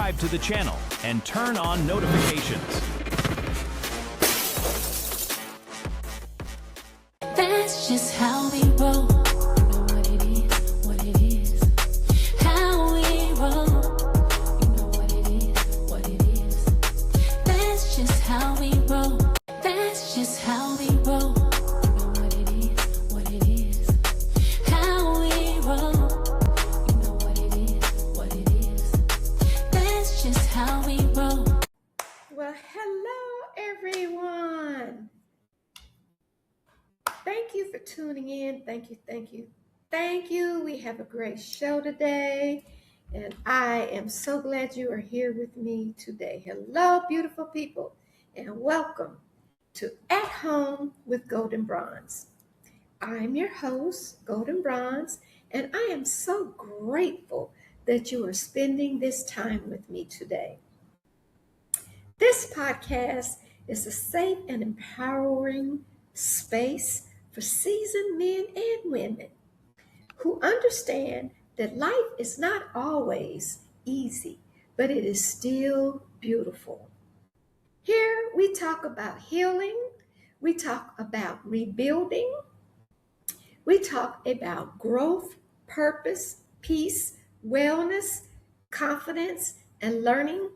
subscribe to the channel and turn on notifications. That's just how we roll. You know what it is, what it is. How we roll. You know what it is, what it is. That's just how we roll. That's just how we roll. You know what it is, what it is. How we roll. You know what it is, what it is. That's just how we roll. Well, hello everyone. Thank you for tuning in. Thank you, thank you, thank you. We have a great show today, and I am so glad you are here with me today. Hello, beautiful people, and welcome to At Home with Goldnbronze. I'm your host, Goldnbronze, and I am so grateful that you are spending this time with me today. This podcast is a safe and empowering space for seasoned men and women who understand that life is not always easy, but it is still beautiful. Here we talk about healing, we talk about rebuilding, we talk about growth, purpose, peace, wellness, confidence, and learning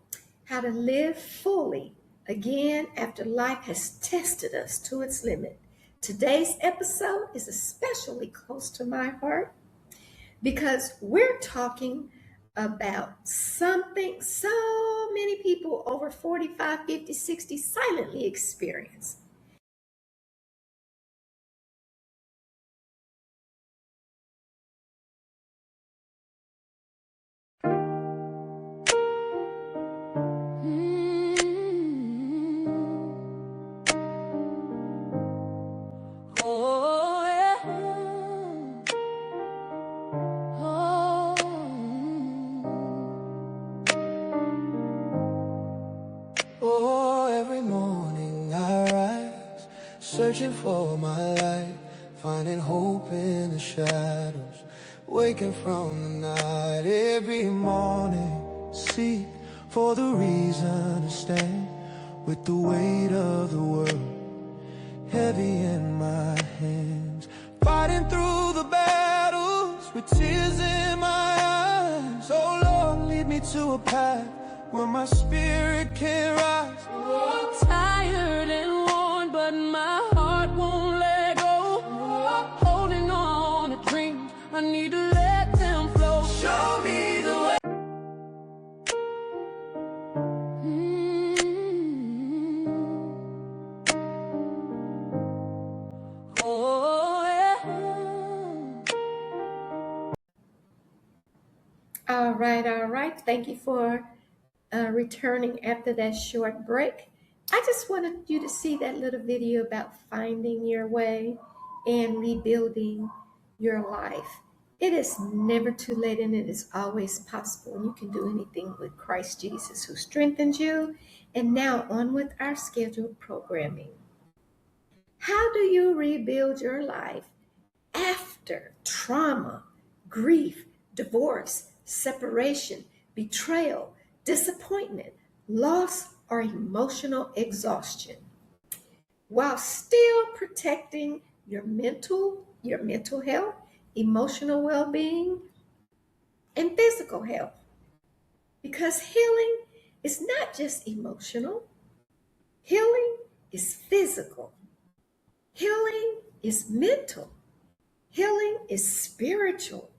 how to live fully again after life has tested us to its limit. Today's episode is especially close to my heart because we're talking about something so many people over 45, 50, 60 silently experience. Every morning I rise, searching for my light, finding hope in the shadows, waking from the night. Every morning seek for the reason to stand, with the weight of the world heavy in my hands, fighting through the battles with tears in my eyes. Oh Lord, lead me to a path where my spirit can rise. I'm tired and worn, but my heart won't let go. Holding on to dreams, I need to let them flow. Show me the way. Oh, yeah. All right. Thank you for returning after that short break. I just wanted you to see that little video about finding your way and rebuilding your life. It is never too late and it is always possible. And you can do anything with Christ Jesus who strengthens you. And now on with our scheduled programming. How do you rebuild your life after trauma, grief, divorce, separation, betrayal, disappointment, loss, or emotional exhaustion, while still protecting your mental health, emotional well-being, and physical health? Because healing is not just emotional. Healing is physical. Healing is mental. Healing is spiritual.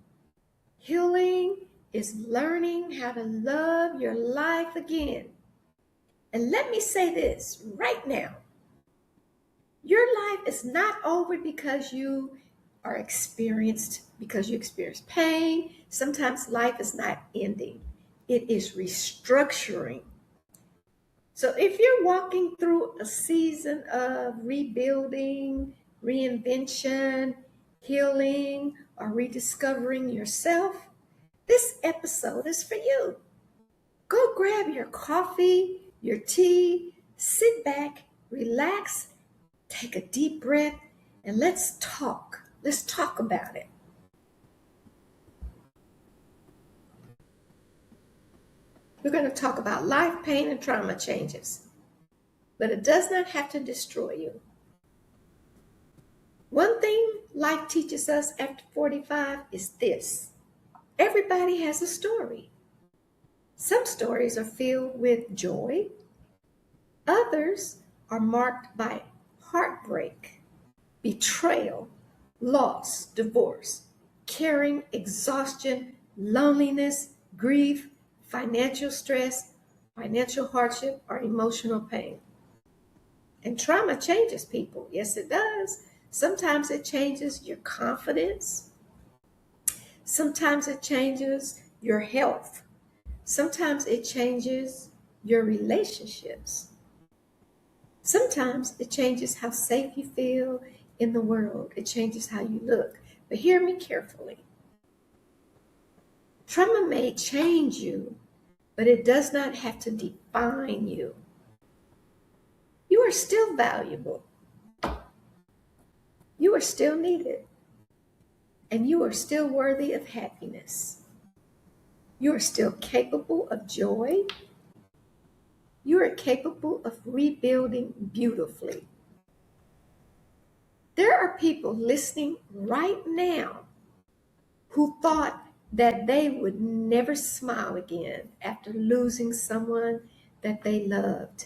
Healing is learning how to love your life again. And let me say this right now. Your life is not over because you experience pain. Sometimes life is not ending. It is restructuring. So if you're walking through a season of rebuilding, reinvention, healing, or rediscovering yourself, this episode is for you. Go grab your coffee, your tea, sit back, relax, take a deep breath, and let's talk. Let's talk about it. We're going to talk about life, pain, and trauma changes, but it does not have to destroy you. One thing life teaches us after 45 is this: everybody has a story. Some stories are filled with joy, others are marked by heartbreak, betrayal, loss, divorce, caring, exhaustion, loneliness, grief, financial stress, financial hardship, or emotional pain. And trauma changes people. Yes, it does. Sometimes it changes your confidence. Sometimes it changes your health. Sometimes it changes your relationships. Sometimes it changes how safe you feel in the world. It changes how you look. But hear me carefully. Trauma may change you, but it does not have to define you. You are still valuable. You are still needed. And you are still worthy of happiness. You are still capable of joy. You are capable of rebuilding beautifully. There are people listening right now who thought that they would never smile again after losing someone that they loved.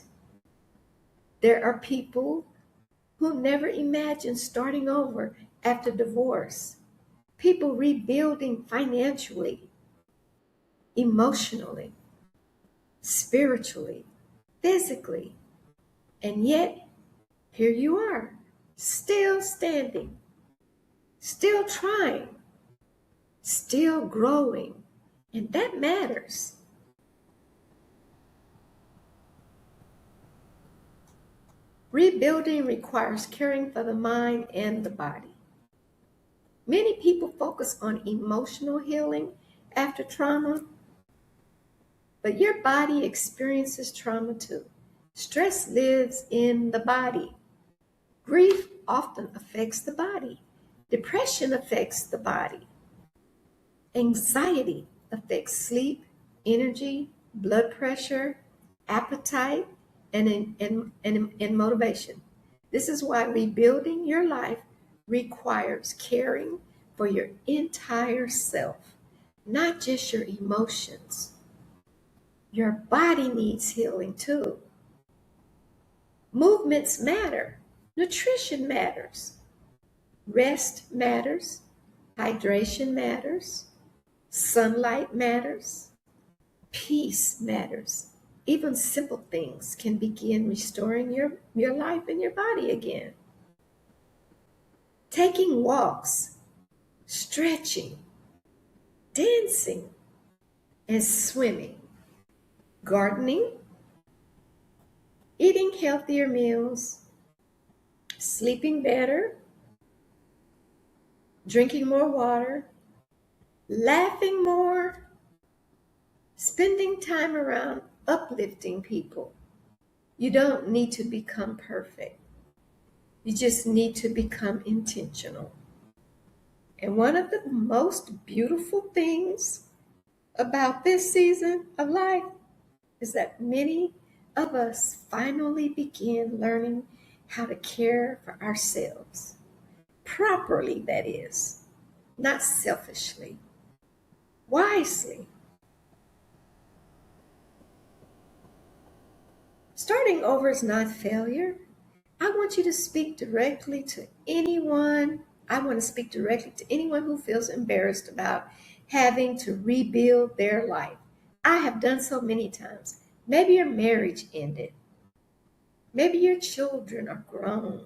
There are people who never imagined starting over after divorce. People rebuilding financially, emotionally, spiritually, physically. And yet, here you are, still standing, still trying, still growing. And that matters. Rebuilding requires caring for the mind and the body. Many people focus on emotional healing after trauma, but your body experiences trauma too. Stress lives in the body. Grief often affects the body. Depression affects the body. Anxiety affects sleep, energy, blood pressure, appetite, and motivation. This is why rebuilding your life requires caring for your entire self, not just your emotions. Your body needs healing too. Movements matter. Nutrition matters. Rest matters. Hydration matters. Sunlight matters. Peace matters. Even simple things can begin restoring your life and your body again. Taking walks, stretching, dancing, and swimming, gardening, eating healthier meals, sleeping better, drinking more water, laughing more, spending time around uplifting people. You don't need to become perfect. You just need to become intentional. And one of the most beautiful things about this season of life is that many of us finally begin learning how to care for ourselves. Properly, that is, not selfishly, wisely. Starting over is not failure. I want you to speak directly to anyone. I want to speak directly to anyone who feels embarrassed about having to rebuild their life. I have done so many times. Maybe your marriage ended. Maybe your children are grown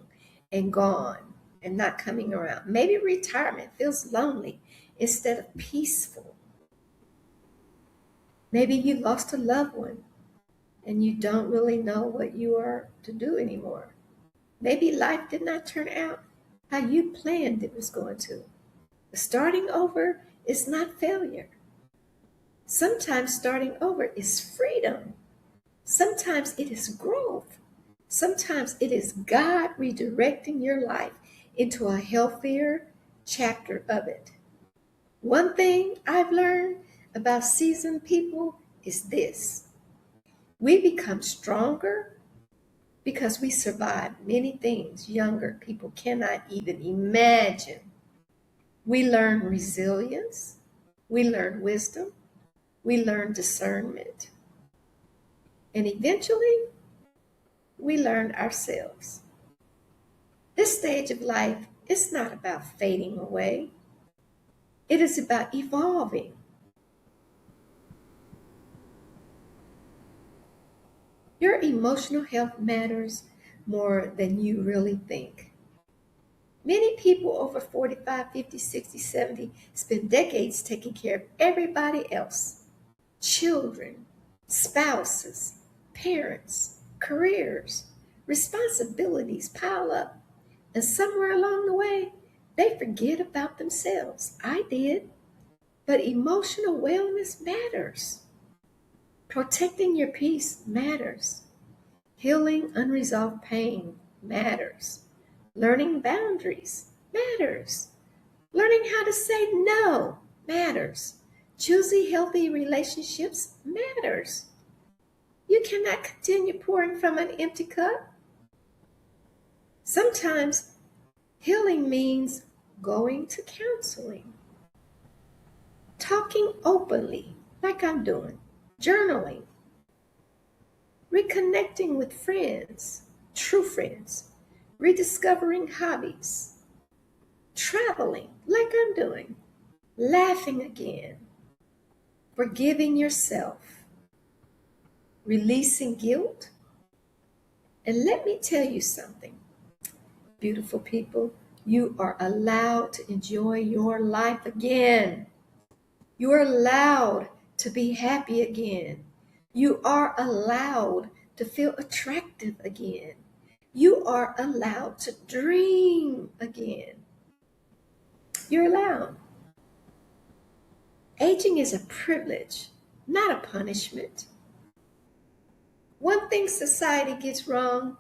and gone and not coming around. Maybe retirement feels lonely instead of peaceful. Maybe you lost a loved one and you don't really know what you are to do anymore. Maybe life did not turn out how you planned it was going to. But starting over is not failure. Sometimes starting over is freedom. Sometimes it is growth. Sometimes it is God redirecting your life into a healthier chapter of it. One thing I've learned about seasoned people is this: we become stronger because we survive many things younger people cannot even imagine. We learn resilience, we learn wisdom, we learn discernment, and eventually we learn ourselves. This stage of life is not about fading away, it is about evolving. Your emotional health matters more than you really think. Many people over 45, 50, 60, 70 spend decades taking care of everybody else: children, spouses, parents, careers. Responsibilities pile up, and somewhere along the way, they forget about themselves. I did. But emotional wellness matters. Protecting your peace matters. Healing unresolved pain matters. Learning boundaries matters. Learning how to say no matters. Choosing healthy relationships matters. You cannot continue pouring from an empty cup. Sometimes healing means going to counseling, talking openly, like I'm doing, journaling, reconnecting with friends, true friends, rediscovering hobbies, traveling, like I'm doing, laughing again, forgiving yourself, releasing guilt. And let me tell you something, beautiful people, you are allowed to enjoy your life again. You are allowed to be happy again. You are allowed to feel attractive again. You are allowed to dream again. You're allowed. Aging is a privilege, not a punishment. One thing society gets wrong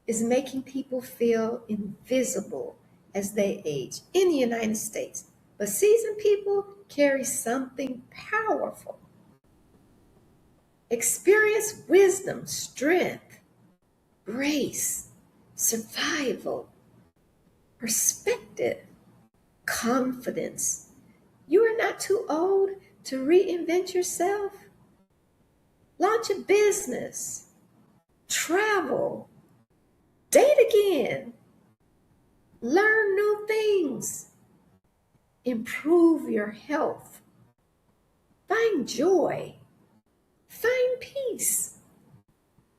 is making people feel invisible as they age in the United States. But seasoned people carry something powerful. Experience, wisdom, strength, grace, survival, perspective, confidence. You are not too old to reinvent yourself. Launch a business, travel, date again, learn new things, improve your health, find joy, find peace,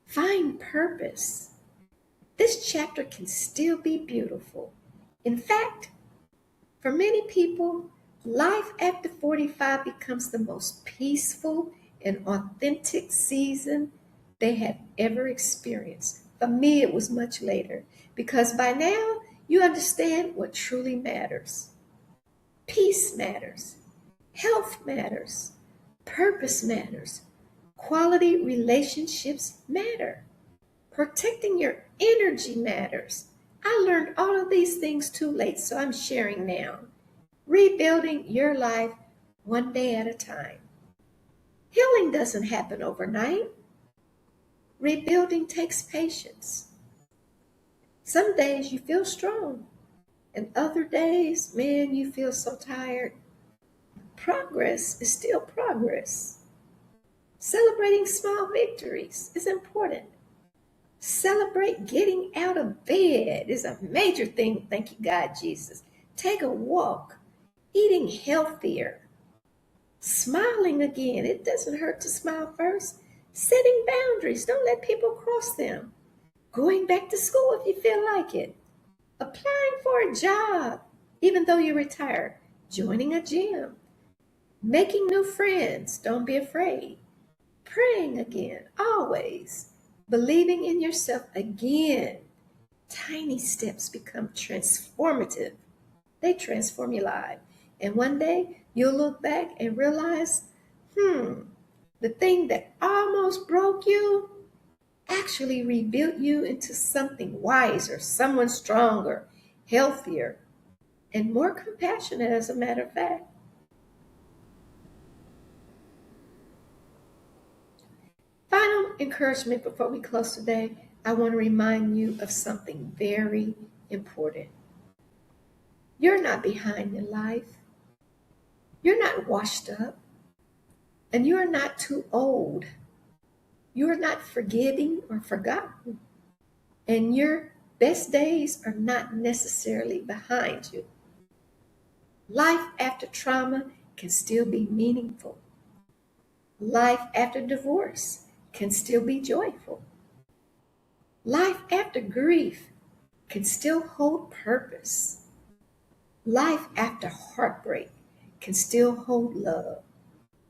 find purpose. This chapter can still be beautiful. In fact, for many people, life after 45 becomes the most peaceful and authentic season they have ever experienced. For me, it was much later, because by now you understand what truly matters. Peace matters, health matters, purpose matters, quality relationships matter, protecting your energy matters. I learned all of these things too late, so I'm sharing now. Rebuilding your life one day at a time. Healing doesn't happen overnight. Rebuilding takes patience. Some days you feel strong, and other days, man, you feel so tired. Progress is still progress. Celebrating small victories is important. Celebrate getting out of bed is a major thing. Thank you, God, Jesus. Take a walk, eating healthier, smiling again. It doesn't hurt to smile first. Setting boundaries. Don't let people cross them. Going back to school if you feel like it. Applying for a job, even though you're retired. Joining a gym. Making new friends. Don't be afraid. Praying again, always. Believing in yourself again. Tiny steps become transformative. They transform your life. And one day you'll look back and realize, the thing that almost broke you actually rebuilt you into something wiser, someone stronger, healthier, and more compassionate, as a matter of fact. encouragement before we close today, I want to remind you of something very important. You're not behind in life. You're not washed up. And you are not too old. You are not forgetting or forgotten. And your best days are not necessarily behind you. Life after trauma can still be meaningful. Life after divorce can still be joyful. Life after grief can still hold purpose. Life after heartbreak can still hold love.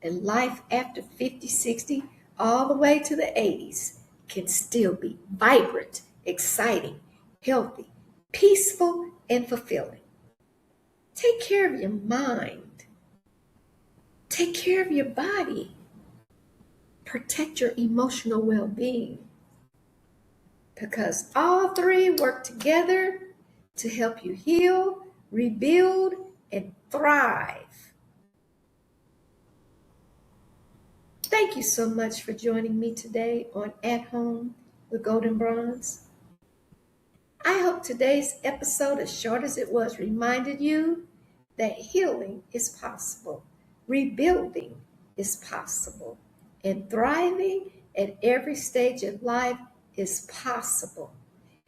And life after 50, 60, all the way to the 80s can still be vibrant, exciting, healthy, peaceful, and fulfilling. Take care of your mind. Take care of your body. Protect your emotional well-being. Because all three work together to help you heal, rebuild, and thrive. Thank you so much for joining me today on At Home with Goldnbronze. I hope today's episode, as short as it was, reminded you that healing is possible, rebuilding is possible, and thriving at every stage of life is possible.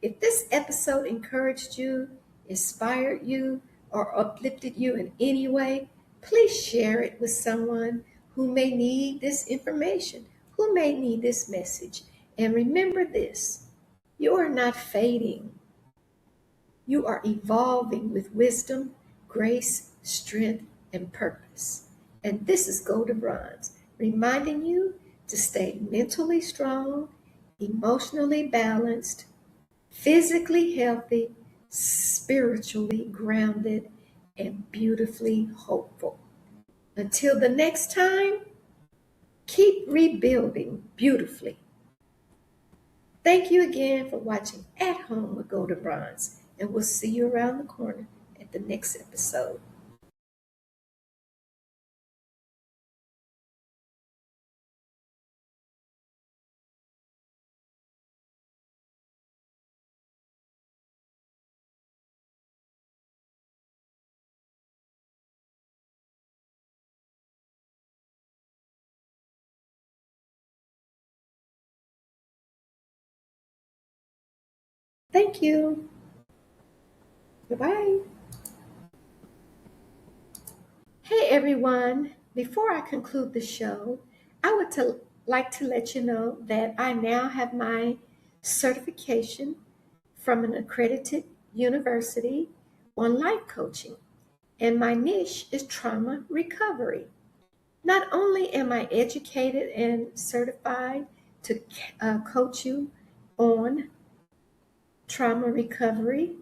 If this episode encouraged you, inspired you, or uplifted you in any way, please share it with someone who may need this information, who may need this message. And remember this, you are not fading. You are evolving with wisdom, grace, strength, and purpose. And this is Goldnbronze, reminding you to stay mentally strong, emotionally balanced, physically healthy, spiritually grounded, and beautifully hopeful. Until the next time, keep rebuilding beautifully. Thank you again for watching At Home with Goldnbronze, and we'll see you around the corner at the next episode. Thank you. Bye-bye. Hey everyone, before I conclude the show, I would like to let you know that I now have my certification from an accredited university on life coaching, and my niche is trauma recovery. Not only am I educated and certified to coach you on trauma recovery,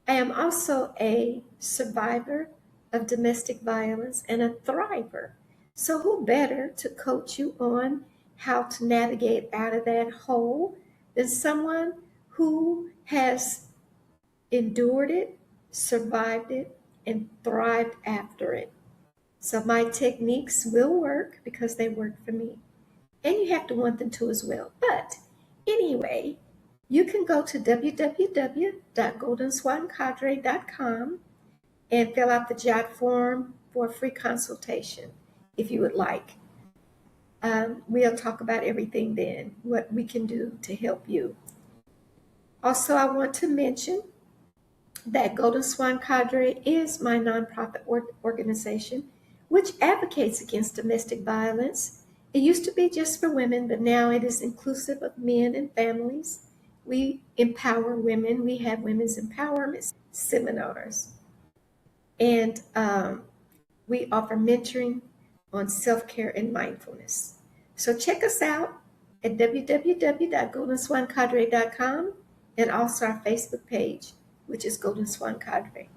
I am also a survivor of domestic violence and a thriver. So, who better to coach you on how to navigate out of that hole than someone who has endured it, survived it, and thrived after it? So, my techniques will work because they work for me. And you have to want them to as well. But anyway, you can go to www.goldenswancadre.com and fill out the JOT form for a free consultation if you would like. We'll talk about everything then, what we can do to help you. Also, I want to mention that Golden Swan Cadre is my nonprofit organization, which advocates against domestic violence. It used to be just for women, but now it is inclusive of men and families. We empower women. We have women's empowerment seminars. And we offer mentoring on self-care and mindfulness. So check us out at www.goldenswancadre.com and also our Facebook page, which is Golden Swan Cadre.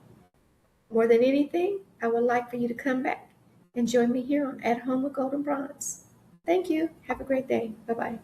More than anything, I would like for you to come back and join me here on At Home with Goldnbronze. Thank you. Have a great day. Bye-bye.